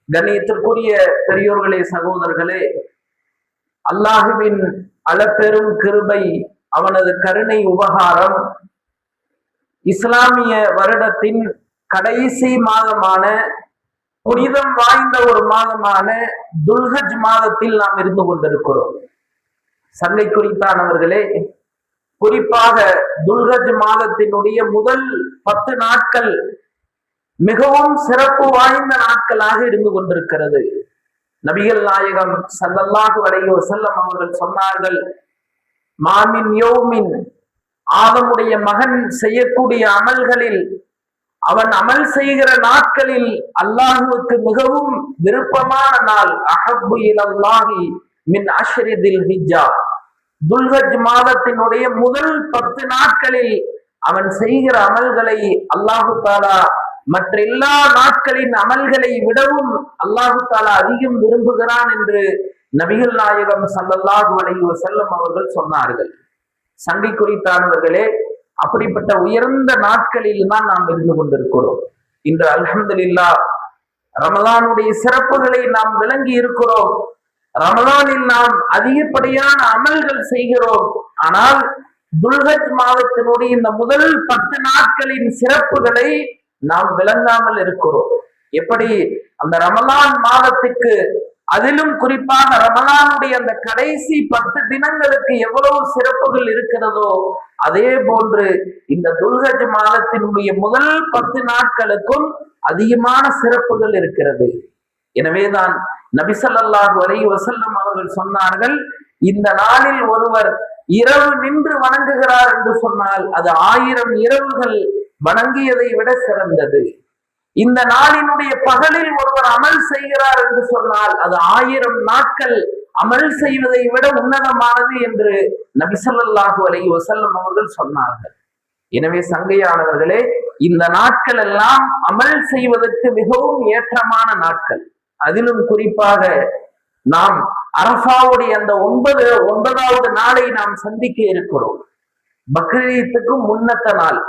கண்ணியத்திற்குரிய பெரியோர்களே, சகோதரர்களே, அல்லாஹுவின் அளப்பெரும் கிருபை, அவனது கருணை உபகாரம் இஸ்லாமிய வருடத்தின் கடைசி மாதமான புனிதம் வாய்ந்த ஒரு மாதமான துல்ஹஜ் மாதத்தில் நாம் இருந்து கொண்டிருக்கிறோம். சங்கை குறித்தானவர்களே, குறிப்பாக துல்ஹஜ் மாதத்தினுடைய முதல் 10 நாட்கள் மிகவும் சிறப்பு வாய்ந்த நாட்களாக இருந்து கொண்டிருக்கிறது. நபிகள் நாயகம் ஸல்லல்லாஹு அலைஹி வஸல்லம் அவர்கள் சொன்னார்கள், மாமின் யௌமின், ஆதமுடைய மகன் செய்யக்கூடிய அமல்களில், அவன் அமல் செய்கிற நாட்களில் அல்லாஹுவுக்கு மிகவும் விருப்பமான நாள் அஹப்பு இலல்லாஹி மின் அஷ்ரி தில் ஹிஜ்ஜா, துல்ஹஜ் மாதத்தினுடைய முதல் 10 நாட்களில் அவன் செய்கிற அமல்களை அல்லாஹு தஆலா மற்ற எல்லா நாட்களின் அமல்களை விடவும் அல்லாஹு தஆலா அதிகம் விரும்புகிறான் என்று நபிகள் நாயகம் ஸல்லல்லாஹு அலைஹி வஸல்லம் அவர்கள் சொன்னார்கள். சங்கை குறித்தானவர்களே, அப்படிப்பட்ட உயர்ந்த நாட்களில் தான் நாம் இருந்து கொண்டிருக்கிறோம். இன்று அல்ஹம்துலில்லாஹ் ரமலானுடைய சிறப்புகளை நாம் விளங்கி இருக்கிறோம். ரமலானில் நாம் அதிகப்படியான அமல்கள் செய்கிறோம். ஆனால் துல்ஹஜ் மாதத்தினுடைய இந்த முதல் 10 நாட்களின் சிறப்புகளை நாம் விளங்காமல் இருக்கிறோம். எப்படி அந்த ரமலான் மாதத்துக்கு, அதிலும் குறிப்பாக ரமலானுடைய அந்த கடைசி 10 தினங்களுக்கு எவ்வளவு சிறப்புகள் இருக்கிறதோ, அதே போன்று இந்த துல்ஹஜ் மாதத்தினுடைய முதல் 10 நாட்களுக்கும் அதிகமான சிறப்புகள் இருக்கிறது. எனவேதான் நபி ஸல்லல்லாஹு அலைஹி வஸல்லம் அவர்கள் சொன்னார்கள், இந்த நாளில் ஒருவர் இரவு நின்று வணங்குகிறார் என்று சொன்னால் அது 1000 இரவுகள் வணங்கியதை விட சிறந்தது. இந்த நாளினுடைய பகலில் ஒருவர் அமல் செய்கிறார் என்று சொன்னால் அது 1000 நாட்கள் அமல் செய்வதை விட உன்னதமானது என்று நபி ஸல்லல்லாஹு அலைஹி வஸல்லம் அவர்கள் சொன்னார்கள். எனவே சங்கையானவர்களே, இந்த நாட்கள் எல்லாம் அமல் செய்வதற்கு மிகவும் ஏற்றமான நாட்கள். அதிலும் குறிப்பாக நாம் அரஃபாவுடைய அந்த 9வது நாளை நாம் சந்திக்க இருக்கிறோம். பக்ரீத்துக்கு முன்னத்த நாள்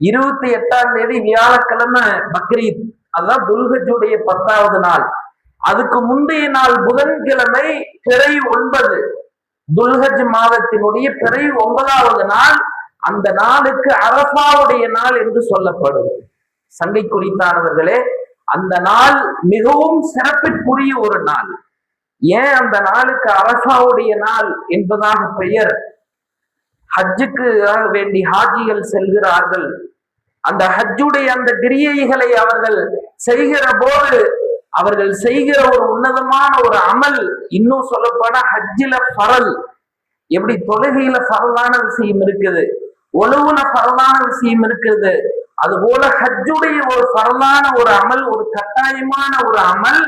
28ஆம் தேதி வியாழக்கிழமை பக்ரீத், அதான் துல்ஹஜ்ஜுடைய 10வது நாள். அதுக்கு முந்தைய நாள் புதன்கிழமை பிறை 9, துல்ஹஜ் மாதத்தினுடைய பிறை 9வது நாள். அந்த நாளுக்கு அரஃபாவுடைய நாள் என்று சொல்லப்படும். சங்கை குறித்தானவர்களே, அந்த நாள் மிகவும் சிறப்பிற்குரிய ஒரு நாள். ஏன் அந்த நாளுக்கு அரஃபாவுடைய நாள் என்பதாக பெயர்? ஹஜ்ஜுக்கு வேண்டி ஹாஜிகள் செல்கிறார்கள். அந்த ஹஜ்ஜுடைய அந்த கிரியைகளை அவர்கள் செய்கிற போது அவர்கள் செய்கிற ஒரு உன்னதமான ஒரு அமல், இன்னும் சொல்லப்போனா ஹஜ்ஜில ஃபரல், எப்படி தொழுகையில ஃபரலான விஷயம் இருக்குது, ஒழுவுல ஃபரலான விஷயம் இருக்குது, அது போல ஹஜ்ஜுடைய ஒரு ஃபரலான ஒரு அமல், ஒரு கட்டாயமான ஒரு அமல்.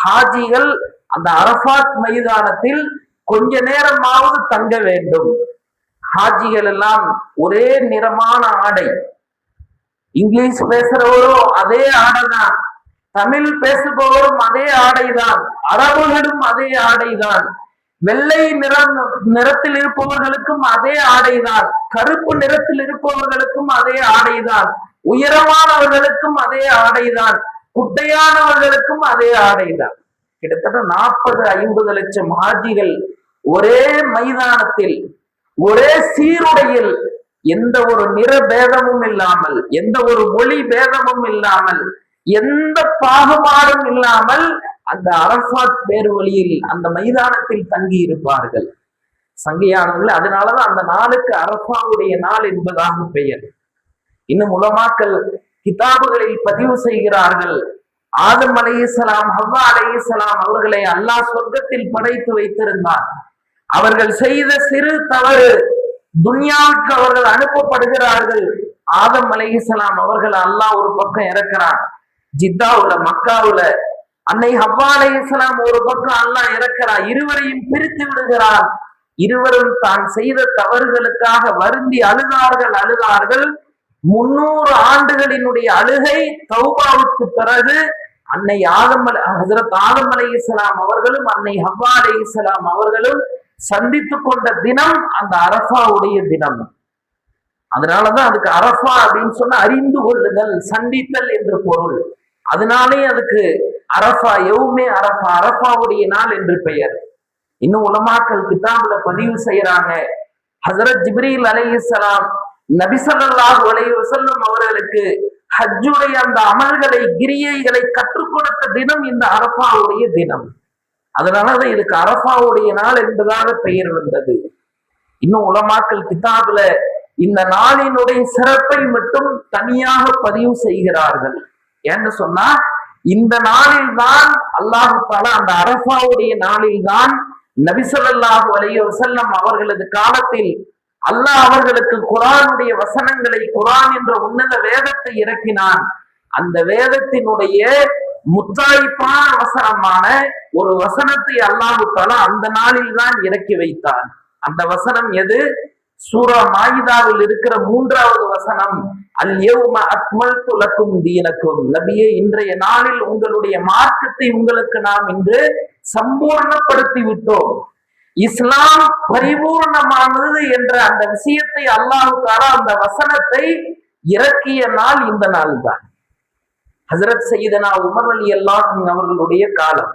ஹாஜிகள் அந்த அரஃபாத் மைதானத்தில் கொஞ்ச நேரமாவது தங்க வேண்டும். ஹாஜிகள் எல்லாம் ஒரே நிறமான ஆடை, இங்கிலீஷ் பேசுறவரும் அதே ஆடைதான், தமிழ் பேசுபவரும் அதே ஆடைதான், அரபுகளும் அதே ஆடைதான், வெள்ளை நிறத்தில் இருப்பவர்களுக்கும் அதே ஆடைதான், கருப்பு நிறத்தில் இருப்பவர்களுக்கும் அதே ஆடைதான், உயரமானவர்களுக்கும் அதே ஆடைதான், குட்டையானவர்களுக்கும் அதே ஆடைதான். கிட்டத்தட்ட 40-50 லட்சம் ஹாஜிகள் ஒரே மைதானத்தில், ஒரே சீருடையில், எந்த ஒரு நிற பேதமும் இல்லாமல், எந்த ஒரு மொழி பேதமும் இல்லாமல், எந்த பாகுபாடும் இல்லாமல் அந்த அரஃபாத் பேர்வழியில் அந்த மைதானத்தில் தங்கி இருப்பார்கள். சங்கையானவர்கள், அதனாலதான் அந்த நாளுக்கு அரஃபாவுடைய நாள் என்பதாக பெயர். இன்னும் உலமாக்கள் கிதாபுகளில் பதிவு செய்கிறார்கள், ஆதம் அலைஹிஸ்ஸலாம், ஹவ்வா அலைஹிஸ்ஸலாம் அவர்களை அல்லாஹ் சொர்க்கத்தில் படைத்து வைத்திருந்தார். அவர்கள் செய்த சிறு தவறு, துன்யாவுக்கு அவர்கள் அனுப்பப்படுகிறார்கள். ஆதம் அலைஹிஸ்ஸலாம் அவர்கள் அல்லாஹ் ஒரு பக்கம் இறக்கிறான், ஜித்தாவுல மக்காவுல அன்னை ஹவ்வா அலைஹிஸ்ஸலாம் ஒரு பக்கம் அல்லாஹ் இறக்கிறான். இருவரையும் பிரித்து விடுகிறான். இருவரும் தான் செய்த தவறுகளுக்காக வருந்தி அழுதார்கள். 300 ஆண்டுகளினுடைய அழுகை தௌபாவுக்கு பிறகு அன்னை ஹஜ்ரத் ஆதம் அலைஹிஸ்ஸலாம் அவர்களும் அன்னை ஹவ்வா அலைஹிஸ்ஸலாம் அவர்களும் சந்தித்து கொண்ட தினம் அந்த அரஃபாவுடைய தினம். அதனாலதான் அதுக்கு அரஃபா அப்படின்னு சொன்னா அறிந்து கொள்ளுதல், சந்தித்தல் என்று பொருள். அதனாலே அதுக்கு அரஃபா யௌமே அரஃபா, அரஃபாவுடைய நாள் என்று பெயர். இன்னும் உலமாக்கள் கிதாபுல பதிவு செய்யறாங்க, ஹஜ்ரத் ஜிப்ரீல் அலைஹிஸ்ஸலாம் நபி ஸல்லல்லாஹு அலைஹி வஸல்லம் அவர்களுக்கு ஹஜ்ஜுடைய அந்த அமல்களை கிரியைகளை கற்றுக் கொடுத்த தினம் இந்த அரஃபாவுடைய தினம். அதனாலதான் இதுக்கு அரஃபாவுடைய நாள் என்பதாக பெயர் வந்தது. இன்னும் உலமாக்கள் கிதாபுல இந்த நாளினுடைய சிறப்பை மட்டும் தனியாக பதிவு செய்கிறார்கள். ஏன்னு சொன்னா, இந்த நாளில் தான் அல்லாஹ் தஆலா அந்த அரஃபாவுடைய நாளில் தான் நபி ஸல்லல்லாஹு அலைஹி வஸல்லம் அவர்களது காலத்தில் அல்லாஹ் அவர்களுக்கு குர்ஆனுடைய வசனங்களை, குர்ஆன் என்ற உன்னத வேதத்தை இறக்கினான். அந்த வேதத்தினுடைய முத்தாய்ப்பான வசனமான ஒரு வசனத்தை அல்லாஹ் தஆலா அந்த நாளில் தான் இறக்கி வைத்தான். அந்த வசனம் எது? சூரா மாயிதாவில் இருக்கிற 3வது வசனம், அல் யௌம அக்மல்து லக்கும் தீனக்கும். நபியே, இன்றைய நாளில் உங்களுடைய மார்க்கத்தை உங்களுக்கு நாம் இன்று சம்பூர்ணப்படுத்தி விட்டோம். இஸ்லாம் பரிபூர்ணமானது என்ற அந்த விஷயத்தை அல்லாஹ் தஆலா அந்த வசனத்தை இறக்கிய நாள் இந்த நாள் தான். ஹஜ்ரத் சையதுனா உமர் ரலியல்லாஹு அன்ஹு அவர்களுடைய காலம்.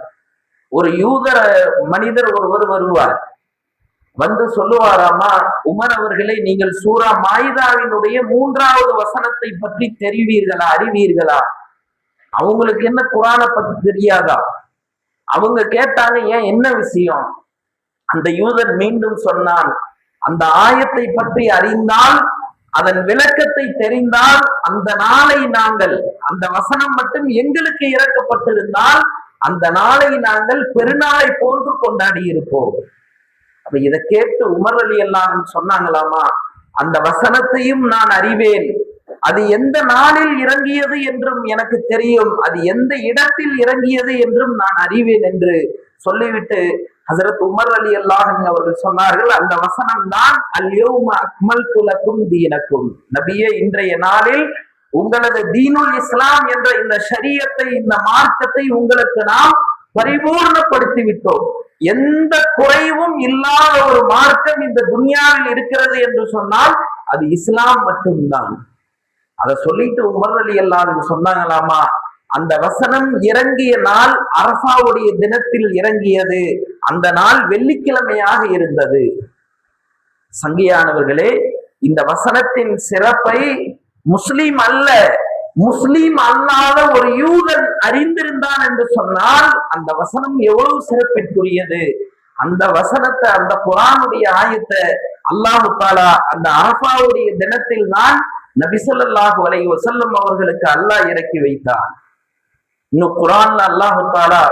ஒரு யூத மனிதர் ஒருவர் வருவார், வந்து சொல்லுவாராமா, உமர் அவர்களை, நீங்கள் சூரா மாயிதாவினுடைய 3வது வசனத்தை பற்றி தெரிவீர்களா, அறிவீர்களா? அவங்களுக்கு என்ன குர்ஆனை பத்தி தெரியாதா? அவங்க கேட்டாங்க, ஏன், என்ன விஷயம்? அந்த யூதர் மீண்டும் சொன்னான், அந்த ஆயத்தை பற்றி அறிந்தால், அதன் விளக்கத்தை தெரிந்தால், அந்த நாளை நாங்கள், அந்த வசனம் மட்டும் எங்களுக்கு இறக்கப்பட்டிருந்தால் அந்த நாளை நாங்கள் பெருநாளை போன்று கொண்டாடி இருப்போம். அப்ப இதை கேட்டு உமர் ரலியல்லாஹு அன்ஹு சொன்னாங்களாமா, அந்த வசனத்தையும் நான் அறிவேன், அது எந்த நாளில் இறங்கியது என்றும் எனக்கு தெரியும், அது எந்த இடத்தில் இறங்கியது என்றும் நான் அறிவேன் என்று சொல்லிவிட்டு ஹஜ்ரத் உமர் ரலியல்லாஹு அன்ஹு அவர்கள் சொன்னார்கள், அந்த வசனம் தான் அல் யௌம அக்மல்து லக்கும் தீனக்கும். நபியே, இன்றைய நாளில் உங்களது தீனுல் இஸ்லாம் என்ற இந்த ஷரியத்தை, இந்த மார்க்கத்தை உங்களுக்கு நாம் பரிபூர்ணப்படுத்தி விட்டோம். எந்த குறைவும் இல்லாத ஒரு மார்க்கம் இந்த துன்யாவில் இருக்கிறது என்று சொன்னால் அது இஸ்லாம் மட்டும்தான். அதை சொல்லிட்டு உமர் ரலியல்லாஹு அன்ஹு சொன்னாங்களாமா, அந்த வசனம் இறங்கிய நாள் அரஃபாவுடைய தினத்தில் இறங்கியது. அந்த நாள் வெள்ளிக்கிழமையாக இருந்தது. சங்கியானவர்களே, இந்த வசனத்தின் சிறப்பை முஸ்லிம் அல்ல, முஸ்லிம் அல்லாத ஒரு யூதன் அறிந்திருந்தான் என்று சொன்னால் அந்த வசனம் எவ்வளவு சிறப்பிற்குரியது. அந்த வசனத்தை, அந்த குர்ஆனுடைய ஆயத்தை அல்லாஹ் தஆலா அந்த அரஃபாவுடைய தினத்தில் தான் நபி ஸல்லல்லாஹு அலைஹி வஸல்லம் அவர்களுக்கு அல்லாஹ் இறக்கி வைத்தான். இன்னும் குர்ஆன்ல அல்லாஹ் தஆலா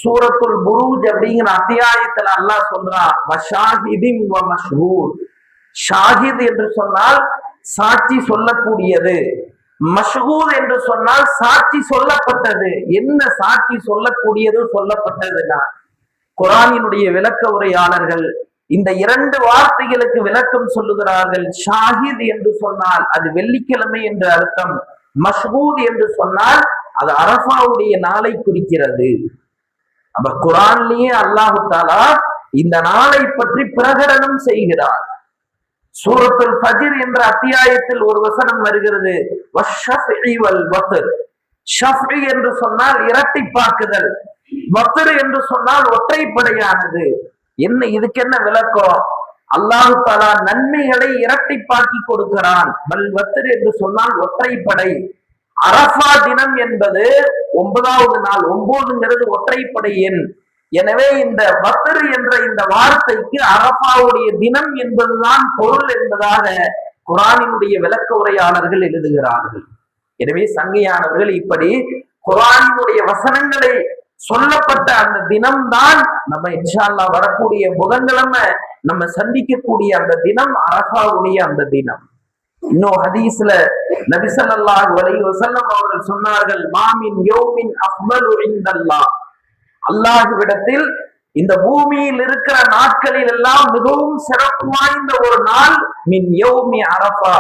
சூரத்துல் புரூஜ் அப்படிங்கிற அத்தியாயத்துல அல்லாஹ் சொல்றான், வஷாஹிதின் வ மஷ்ஹூத். ஷாஹித் என்று சொன்னால் சாட்சி சொல்லக்கூடியது, மஷ்ஹூத் என்று சொன்னால் சாட்சி சொல்லப்பட்டது. என்ன சாட்சி சொல்லக்கூடியது, சொல்லப்பட்டதுன்னா, குர்ஆனினுடைய விளக்க உரையாளர்கள் இந்த 2 வார்த்தைகளுக்கு விளக்கம் சொல்லுகிறார்கள். ஷாஹித் என்று சொன்னால் அது வெள்ளிக்கிழமை என்று அர்த்தம், மஷ்ஹூத் என்று சொன்னால் அது அரஃபாவுடைய நாளை குறிக்கிறது. அப்ப குர்ஆன்லயே அல்லாஹ் தஆலா இந்த நாளை பற்றி பிரகடனம் செய்கிறார். சூரத்துல் ஃபஜ்ர் என்ற அத்தியாயத்தில் ஒரு வசனம் வருகிறது, வஷ்ஷஃபி வல் வத்ர். ஷஃபி என்று சொன்னால் இரட்டிப்பாக்குதல், வத்ர் என்று சொன்னால் ஒற்றைப்படையானது. என்ன, இதுக்கு என்ன விளக்கம்? அல்லாஹ் தஆலா நன்மைகளை இரட்டிப்பாக்கி கொடுக்கிறான். வல் வத்ர் என்று சொன்னால் ஒற்றைப்படை. அரஃபா தினம் என்பது 9வது நாள், 9ங்கிறது ஒற்றைப்படை எண். எனவே இந்த வத்ர் என்ற இந்த வார்த்தைக்கு அரஃபாவுடைய தினம் என்பதுதான் பொருள் என்பதாக குர்ஆனினுடைய விளக்க உரையாளர்கள் எழுதுகிறார்கள். எனவே சங்கையானவர்கள், இப்படி குர்ஆனினுடைய வசனங்களை சொல்லப்பட்ட அந்த தினம்தான் நம்ம இன்ஷா அல்லாஹ் வரக்கூடிய புதன்கிழமை நம்ம சந்திக்கக்கூடிய அந்த தினம், அரஃபாவுடைய அந்த தினம். இன்னும் ஹதீஸ்ல நபி ஸல்லல்லாஹு அலைஹி வஸல்லம் அவர்கள் சொன்னார்கள், மாமின் யௌமின் அஃதலு இன்தல்லாஹ். அல்லாஹ்விடத்தில் இந்த பூமியில் இருக்கிற நாட்களில் எல்லாம் மிகவும் சிறப்பு வாய்ந்த ஒரு நாள் மின் யௌமி அரஃபா.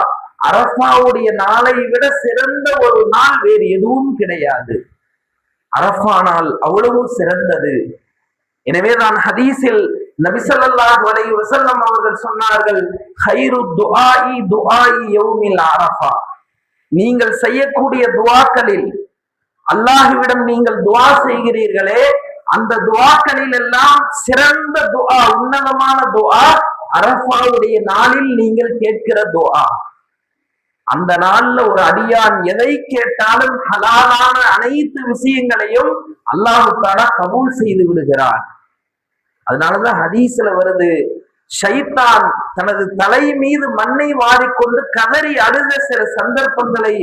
அரஃபாவுடைய நாளை விட சிறந்த ஒரு நாள் வேறு எதுவும் கிடையாது. அரஃபா நாள் அவ்வளவு சிறந்தது. எனவேதான் ஹதீஸில் நபி ஸல்லல்லாஹு அலைஹி வஸல்லம் அவர்கள் சொன்னார்கள், ஹைரு துஆஇ துஆஇ யௌமில் அரஃபா. நீங்கள் செய்யக்கூடிய துஆக்களில் அல்லாஹ்விடம் நீங்கள் துஆ செய்கிறீர்களே, அந்த துஆக்களில் எல்லாம் சிறந்த துஆ, உன்னதமான துஆ அரஃபாவுடைய நாளில் நீங்கள் கேட்கிற துஆ. அந்த நாள்ல ஒரு அடியான் எதை கேட்டாலும் ஹலாலான அனைத்து விஷயங்களையும் அல்லாஹ் தஆலா கபூல் செய்து விடுகிறான். அதனாலதான் ஹதீஸ்ல வருது, ஷைத்தான் தனது தலை மீது மண்ணை வாரிக்கொண்டு கதறி அழுத சில சந்தர்ப்பங்களை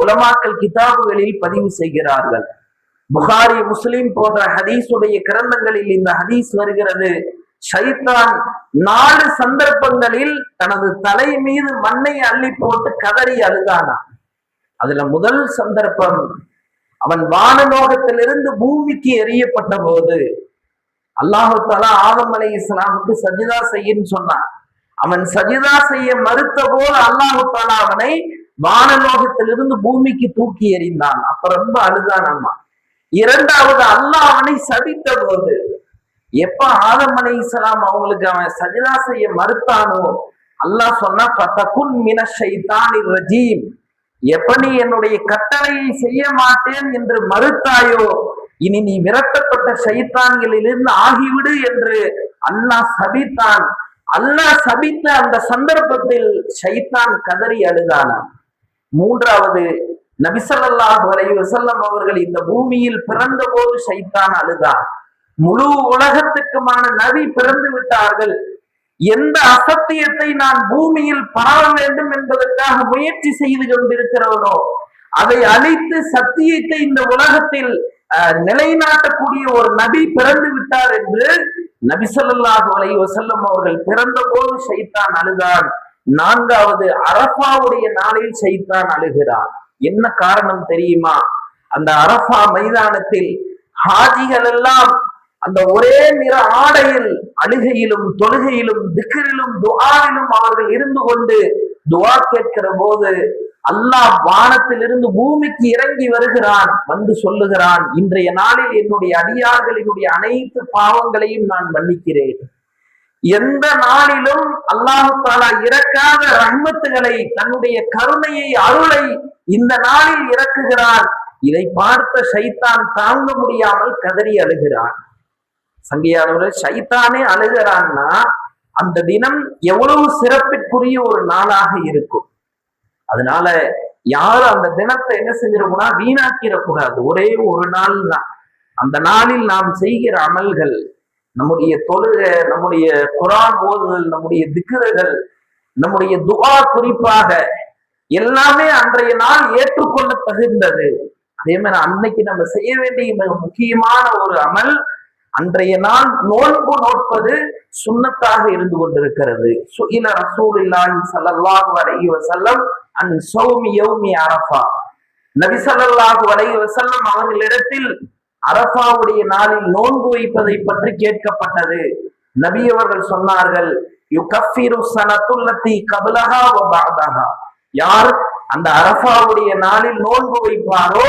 உலமாக்கல் கிதாபுகளில் பதிவு செய்கிறார்கள். புகாரி, முஸ்லிம் போன்ற ஹதீஸுடைய கிரந்தங்களில் இந்த ஹதீஸ் வருகிறது. ஷைத்தான் 4 சந்தர்ப்பங்களில் தனது தலை மீது மண்ணை அள்ளி போட்டு கதறி அழுதானா. அதுல முதல் சந்தர்ப்பம், அவன் வானலோகத்திலிருந்து பூமிக்கு எறியப்பட்ட போது அல்லாஹு தஆலா ஆதம் அலைஹிஸ்ஸலாமுக்கு சஜிதா செய்யன்னு சொன்னான். அவன் சஜிதா செய்ய மறுத்த போது அல்லாஹு தஆலா அவனை வானலோகத்திலிருந்து பூமிக்கு தூக்கி எறிந்தான். அப்ப ரொம்ப அழுதான் அம்மா. இரண்டாவது, அல்லாஹ் அவனை சபித்த போது, எப்ப ஆதம் அலைஹிஸ்ஸலாம் அவங்களுக்கு அவன் சஜிதா செய்ய மறுத்தானோ அல்லாஹ் சொன்னா, ஃபதகுன் மினஷ் ஷைத்தானிர் ரஜீம், எப்ப நீ என்னுடைய கட்டளையை செய்ய மாட்டேன் என்று மறுத்தாயோ, இனி நீ விரட்டப்பட்ட ஷைத்தான்களிலிருந்து ஆகிவிடு என்று அல்லாஹ் சபித்தான். அல்லாஹ் சபித்த அந்த சந்தர்ப்பத்தில் ஷைத்தான் கதறி அழுதானா. மூன்றாவது, நபி ஸல்லல்லாஹு அலைஹி வஸல்லம் அவர்கள் இந்த பூமியில் பிறந்த போது ஷைத்தான் அழுதான். முழு உலகத்துக்குமான நபி பிறந்து விட்டார்கள், எந்த அசத்தியத்தை நான் பூமியில் பரவ வேண்டும் என்பதற்காக முயற்சி செய்து கொண்டிருக்கிறவனோ அதை அழித்து சத்தியத்தை இந்த உலகத்தில் நிலைநாட்டக்கூடிய ஒரு நபி பிறந்து விட்டார் என்று நபி ஸல்லல்லாஹு அலைஹி வஸல்லம் அவர்கள் பிறந்த போது ஷைத்தான் அழுதான். நான்காவது, அரஃபாவுடைய நாளில் ஷைத்தான் அழுகிறான். என்ன காரணம் தெரியுமா? அந்த அரஃபா மைதானத்தில் ஹாஜிகள் எல்லாம் அந்த ஒரே நிற ஆடையில் அழுகையிலும் தொழுகையிலும் திக்ரிலும் துஆவிலும் அவர்கள் இருந்து கொண்டு துஆ கேட்கிற போது அல்லாஹ் வானத்திலிருந்து பூமிக்கு இறங்கி வருகிறான், வந்து சொல்லுகிறான், இன்றைய நாளில் என்னுடைய அடியார்களினுடைய அனைத்து பாவங்களையும் நான் மன்னிக்கிறேன். எந்த நாளிலும் அல்லாஹ் தஆலா இறக்காத ரஹ்மத்துகளை, தன்னுடைய கருணையை, அருளை இந்த நாளில் இறக்குகிறான். இதை பார்த்த ஷைத்தான் தாங்க முடியாமல் கதறி அழுகிறான். சங்கையானவர்கள், ஷைத்தானே அழுகிறான்னா அந்த தினம் எவ்வளவு சிறப்பிற்குரிய ஒரு நாளாக இருக்கும். அதனால யாரும் அந்த தினத்தை என்ன செஞ்சிடக்கூடா, வீணாக்கிடக்கூடாது. ஒரே ஒரு நாள் தான். அந்த நாளில் நாம் செய்கிற அமல்கள், நம்முடைய தொழுகை, நம்முடைய குர்ஆன் ஓதுதல், நம்முடைய திக்ருகள், நம்முடைய துஆ, குறிப்பாக எல்லாமே அன்றைய நாள் ஏற்றுக்கொள்ள தகுந்தது. அதே மாதிரி அன்னைக்கு நம்ம செய்ய வேண்டிய மிக முக்கியமான ஒரு அமல், அன்றைய நாள் நோன்பு நோட்பது சுன்னத்தாக இருந்து கொண்டிருக்கிறது. சுஇல ரசூலுல்லாஹி ஸல்லல்லாஹு அலைஹி வஸல்லம் அன் ஸௌமி யௌமி அரஃபா. நபி ஸல்லல்லாஹு அலைஹி வஸல்லம் அவர்களிடத்தில் அரஃபாவுடைய நாளில் நோன்பு வைப்பதை பற்றி கேட்கப்பட்டது. நபி அவர்கள் சொன்னார்கள், யுகஃபிரு ஸனத்துல்லதி கப்லஹா வ பஅதஹா. யார் அந்த அரஃபாவுடைய நாளில் நோன்பு வைப்பாரோ,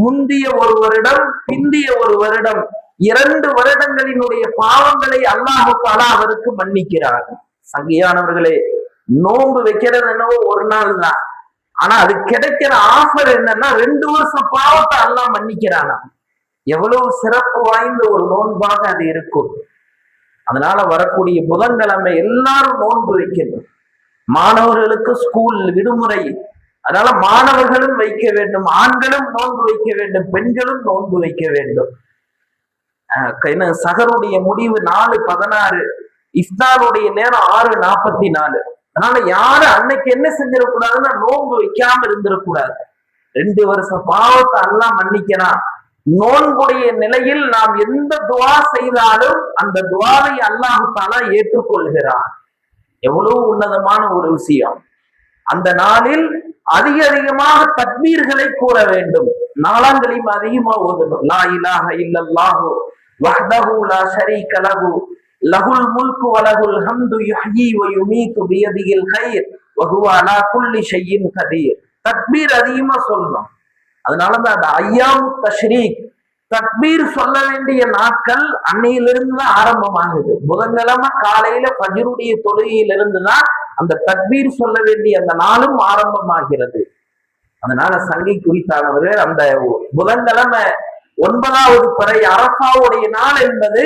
முந்திய ஒரு வருடம் பிந்திய ஒரு வருடம், 2 வருடங்களினுடைய பாவங்களை அல்லாஹ் தஆலா அவருக்கு மன்னிக்கிறார். சங்கையானவர்களே, நோன்பு வைக்கிறது என்னவோ ஒரு நாள் தான், ஆனா அது கிடைக்கிற ஆஃபர் என்னன்னா 2 வருஷம் பாவத்தை அல்லாஹ் மன்னிக்கிறானா. எவ்வளவு சிறப்பு வாய்ந்த ஒரு நோன்பாக அது இருக்கும். அதனால வரக்கூடிய புதன்கிழமை எல்லாரும் நோன்பு வைக்கணும். மாணவர்களுக்கு ஸ்கூல் விடுமுறை, அதனால மாணவர்களும் வைக்க வேண்டும், ஆண்களும் நோன்பு வைக்க வேண்டும், பெண்களும் நோன்பு வைக்க வேண்டும். சஹருடைய முடிவு 4:16, இஃப்தாருடைய நேரம் 6:44. அதனால யாரும் அன்னைக்கு என்ன செஞ்சிடக்கூடாதுன்னா நோன்பு வைக்காம இருந்திடக்கூடாது. 2 வருஷம் பாவத்தை அல்லாஹ் மன்னிக்கிறான். நோன்புடைய நிலையில் நாம் எந்த துஆ செய்தாலும் அந்த துஆவை அல்லாஹ் தஆலா ஏற்றுக்கொள்கிறான். எவ்வளவு உன்னதமான ஒரு விஷயம். அந்த நாளில் அதிகமாக தக்பீர்களை கூற வேண்டும். நாளாங்களையும் அதிகமா ஓதணும். லா இலாஹ இல்லல்லாஹு வஹ்தஹு லா ஷரீக லஹு லஹுல் முல்கு வ லஹுல் ஹம்து யுஹ்யி வ யுமீது பியதிஹில் கைர் வ ஹுவ அலா குல்லி ஷைஇன் கதீர். தக்பீர் அதிகமா சொல்லணும். அதனாலதான் அந்த ஐயாமு தஷ்ரீக், தக்பீர் சொல்ல வேண்டிய நாட்கள் அன்னையிலிருந்து தான் ஆரம்பமாகுது. புதன்கிழமை காலையில ஃபஜ்ருடைய தொழுகையிலிருந்து தான் அந்த தக்பீர் சொல்ல வேண்டிய அந்த நாளும் ஆரம்பமாகிறது. அதனால சங்கை குறித்தானவர்கள் அந்த புதன்கிழமை 9வது பிறை அரஃபாவுடைய நாள் என்பது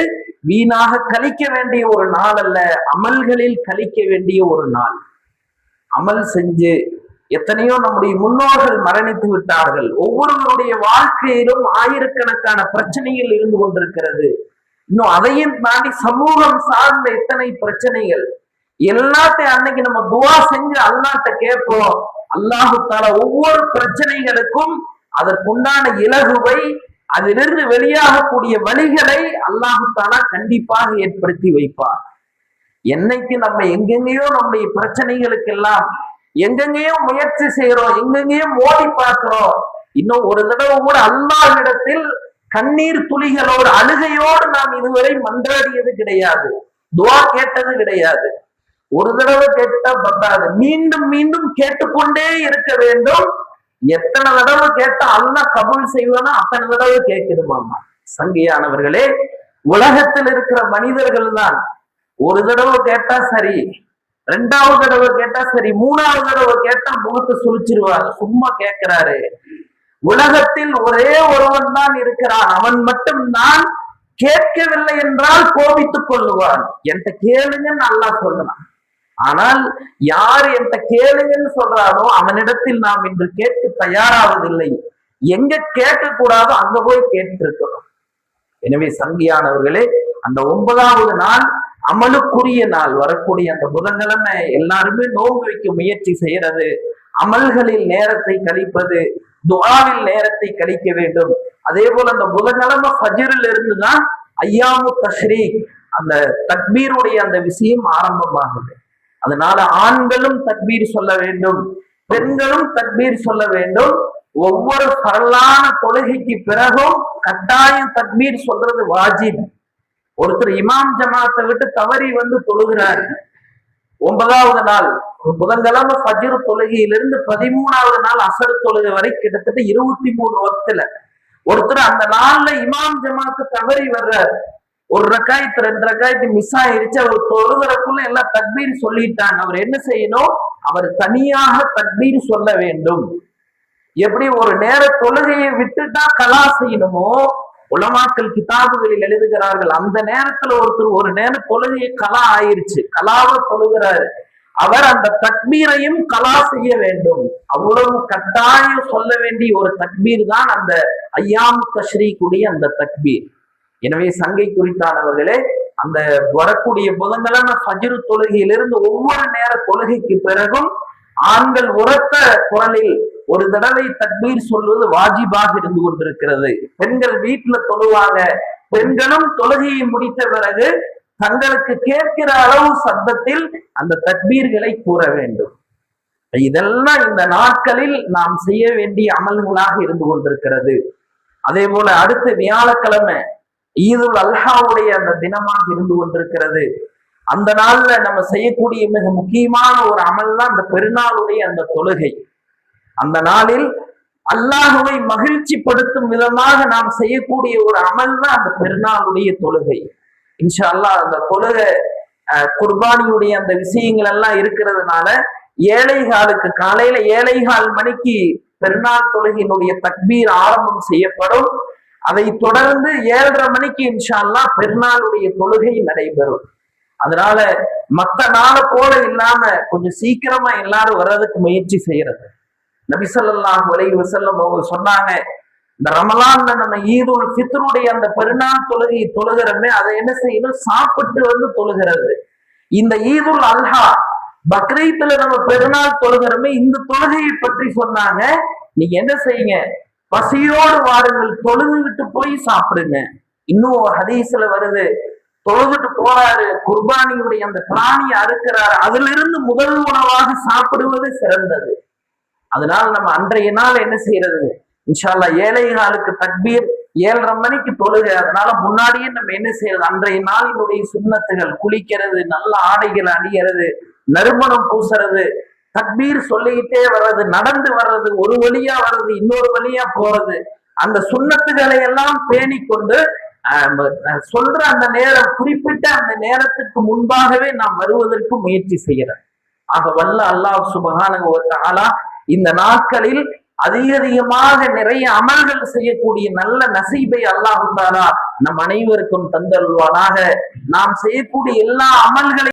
வீணாக கழிக்க வேண்டிய ஒரு நாள் அல்ல, அமல்களில் கழிக்க வேண்டிய ஒரு நாள். அமல் செஞ்சு எத்தனையோ நம்முடைய முன்னோர்கள் மரணித்து விட்டார்கள். ஒவ்வொருவருடைய வாழ்க்கையிலும் ஆயிரக்கணக்கான பிரச்சனைகள் இருந்து கொண்டிருக்கிறது. இன்னும் அதையும் தாண்டி சமூகம் சார்ந்த எத்தனை பிரச்சனைகள், எல்லாத்தையும் அன்னைக்கு நம்ம துவா செஞ்சு அல்லாஹ்ட்ட கேட்போம். அல்லாஹு தஆலா ஒவ்வொரு பிரச்சனைகளுக்கும் அதற்குண்டான இலகுவை, அதிலிருந்து வெளியாகக்கூடிய வழிகளை அல்லாஹு தஆலா கண்டிப்பாக ஏற்படுத்தி வைப்பார். என்னைக்கு நம்ம எங்கெங்கேயோ நம்முடைய பிரச்சனைகளுக்கெல்லாம் எங்கெங்கேயோ முயற்சி செய்யறோம், எங்கெங்கேயோ மோதி பார்க்கிறோம், இன்னும் ஒரு தடவை கூட அல்லாஹ்விடத்தில் கண்ணீர் துளிகளோடு அழுகையோடு நாம் இதுவரை மன்றாடியது கிடையாது, துவா கேட்டது கிடையாது. ஒரு தடவை கேட்டா பத்தாது, மீண்டும் மீண்டும் கேட்டுக்கொண்டே இருக்க வேண்டும். எத்தனை தடவை கேட்டா அல்லாஹ் கபூல் செய்வானா அத்தனை தடவை கேட்கணுமாமா. சங்கையானவர்களே, உலகத்தில் இருக்கிற மனிதர்கள் தான் ஒரு தடவை கேட்டா சரி, 2வது தடவை கேட்டா சரி, 3வது தடவை கேட்டா முகத்தை சுழிச்சிருவாங்க, சும்மா கேட்கிறாரு. உலகத்தில் ஒரே ஒருவன் தான் இருக்கிறான், அவன் மட்டும் தான் கேட்கவில்லை என்றால் கோபித்துக் கொள்ளுவான். என்கிட்ட கேளுங்கன்னு அல்லாஹ் சொல்லலாம். ஆனால் யார் என்கிட்ட கேளுங்கன்னு சொல்றானோ அவனிடத்தில் நாம் இன்று கேட்க தயாராவதில்லை. எங்க கேட்க கூடாதோ அங்க போய் கேட்டு இருக்கிறோம். எனவே சங்கியானவர்களே, அந்த 9வது நாள் அமலுக்குரிய நாள், வரக்கூடிய அந்த புதன்கிழமை எல்லாருமே நோன்பு வைக்க முயற்சி செய்யறது, அமல்களில் நேரத்தை கழிப்பது, துஆவில் நேரத்தை கழிக்க வேண்டும். அதே போல அந்த புதன்கிழமை ஃபஜ்ரில் இருந்துதான் ஐயாமு தஷ்ரீக், அந்த தக்பீருடைய அந்த விஷயம் ஆரம்பமாகுது. அதனால ஆண்களும் தக்பீர் சொல்ல வேண்டும், பெண்களும் தக்பீர் சொல்ல வேண்டும். ஒவ்வொரு பரலான தொழுகைக்கு பிறகும் கட்டாயம் தக்பீர் சொல்றது வாஜிப். ஒருத்தர் இமாம் ஜமாத்தை விட்டு தவறி வந்து தொழுகிறார், 9வது நாள் புதன்கிழமை ஃபஜ்ர் தொழுகையிலிருந்து 13வது நாள் அசர் தொழுகை வரை கிட்டத்தட்ட 23 வக்துல ஒருத்தர் அந்த நாள்ல இமாம் ஜமாத்து தவறி வர்றார். ஒரு ரக்காயத்து 2 ரக்காயத்து மிஸ் ஆயிருச்சு, அவர் தொழுகிறக்குள்ள எல்லாம் தக்பீர் சொல்லிட்டாங்க. அவர் என்ன செய்யணும்? அவர் தனியாக தக்பீர் சொல்ல வேண்டும். எப்படி ஒரு நேர தொழுகையை விட்டுட்டா கலா செய்யணுமோ, உலமாக்கள் கிதாபுகளில் எழுதுகிறார்கள், அந்த நேரத்துல ஒருத்தர் ஒரு நேர தொழுகையை கலா ஆயிருச்சு, கலாவை தொழுகிறாரு, அவர் அந்த தக்பீரையும் கலா செய்ய வேண்டும். அவ்வளவு கட்டாயம் சொல்ல வேண்டிய ஒரு தக்பீர் தான் அந்த ஐயாமு தஷ்ரீக்குடைய அந்த தக்பீர். எனவே சங்கை குறித்தானவர்களே, அந்த வரக்கூடிய புதன்கிழமை ஃபஜ்ர் தொழுகையிலிருந்து ஒவ்வொரு நேர தொழுகைக்கு பிறகும் ஆண்கள் உரத்த குரலில் ஒரு தடவை தக்பீர் சொல்வது வாஜிபாக இருந்து கொண்டிருக்கிறது. பெண்கள் வீட்டுல தொழுவாங்க, பெண்களும் தொழுகையை முடித்த பிறகு தங்களுக்கு கேட்கிற அளவு சத்தத்தில் அந்த தக்பீர்களை கூற வேண்டும். இதெல்லாம் இந்த நாட்களில் நாம் செய்ய வேண்டிய அமல்களாக இருந்து கொண்டிருக்கிறது. அதே போல அடுத்த வியாழக்கிழமை ஈதுல் அல்ஹாவுடைய அந்த தினமாக இருந்து கொண்டிருக்கிறது. அந்த நாள்ல நம்ம செய்யக்கூடிய மிக முக்கியமான ஒரு அமல் தான் அந்த பெருநாளுடைய அந்த தொழுகை. அந்த நாளில் அல்லாஹுவை மகிழ்ச்சி படுத்தும் விதமாக நாம் செய்யக்கூடிய ஒரு அமல் தான் அந்த பெருநாளுடைய தொழுகை. இன்ஷா அல்லாஹ் அந்த தொழுகை குர்பானியுடைய அந்த விஷயங்கள் எல்லாம் இருக்கிறதுனால ஏழைகாலுக்கு காலையில 7:15 மணிக்கு பெருநாள் தொழுகையினுடைய தக்பீர் ஆரம்பம் செய்யப்படும். அதை தொடர்ந்து 7:30 மணிக்கு இன்ஷா அல்லாஹ் பெருநாளுடைய தொழுகை நடைபெறும். அதனால மத்த நாளை போல இல்லாம கொஞ்சம் சீக்கிரமா எல்லாரும் வர்றதுக்கு முயற்சி செய்யறது. நபி ஸல்லல்லாஹு அலைஹி வஸல்லம் அவங்க சொன்னாங்க, இந்த ரமலான்ல நம்ம ஈதுல் ஃபித்ருடைய அந்த பெருநாள் தொழுகையை தொழுகிறோமே, அதை என்ன செய்யணும்? சாப்பிட்டு வந்து தொழுகிறது. இந்த ஈதுல் அல்ஹா பக்ரீத்ல நம்ம பெருநாள் தொழுகிறோமே, இந்த தொழுகையை பற்றி சொன்னாங்க, நீங்க என்ன செய்யுங்க? பசியோடு வாருங்கள், தொழுது விட்டு போய் சாப்பிடுங்க. இன்னும் ஹதீஸ்ல வருது, தொழுதுட்டு போறாரு, குர்பானியுடைய அந்த பிராணியை அறுக்கிறாரு, அதுல இருந்து முதல் உணவாக சாப்பிடுவது சிறந்தது. அதனால நம்ம அன்றைய நாள் என்ன செய்யறது? இன்ஷா அல்லாஹ் 7:15 தக்பீர், 7:30 மணிக்கு தொழுகை. அதனால முன்னாடியே நம்ம என்ன செய்யறது? அன்றைய நாளினுடைய சுன்னத்துகள், குளிக்கிறது, நல்ல ஆடைகள் அணியறது, நறுமணம் பூசுறது, தக்பீர் சொல்லிக்கிட்டே வர்றது, நடந்து வர்றது, ஒரு வழியா வர்றது, இன்னொரு வழியா போறது, அந்த சுன்னத்துகளை எல்லாம் பேணி கொண்டு சொல்ற அந்த நேரம், குறிப்பிட்ட அந்த நேரத்துக்கு முன்பாகவே நாம் வருவதற்கு முயற்சி செய்யறோம். ஆக வல்ல அல்லாஹ் சுப்ஹானஹு வ தஆலா இந்த நாட்களில் அதிகமாக நிறைய அமல்கள் செய்யக்கூடிய நல்ல நசீபை அல்லாஹ் தஆலா நம் அனைவருக்கும் தந்தருள்வானாக. நாம் செய்யக்கூடிய எல்லா அமல்களையும்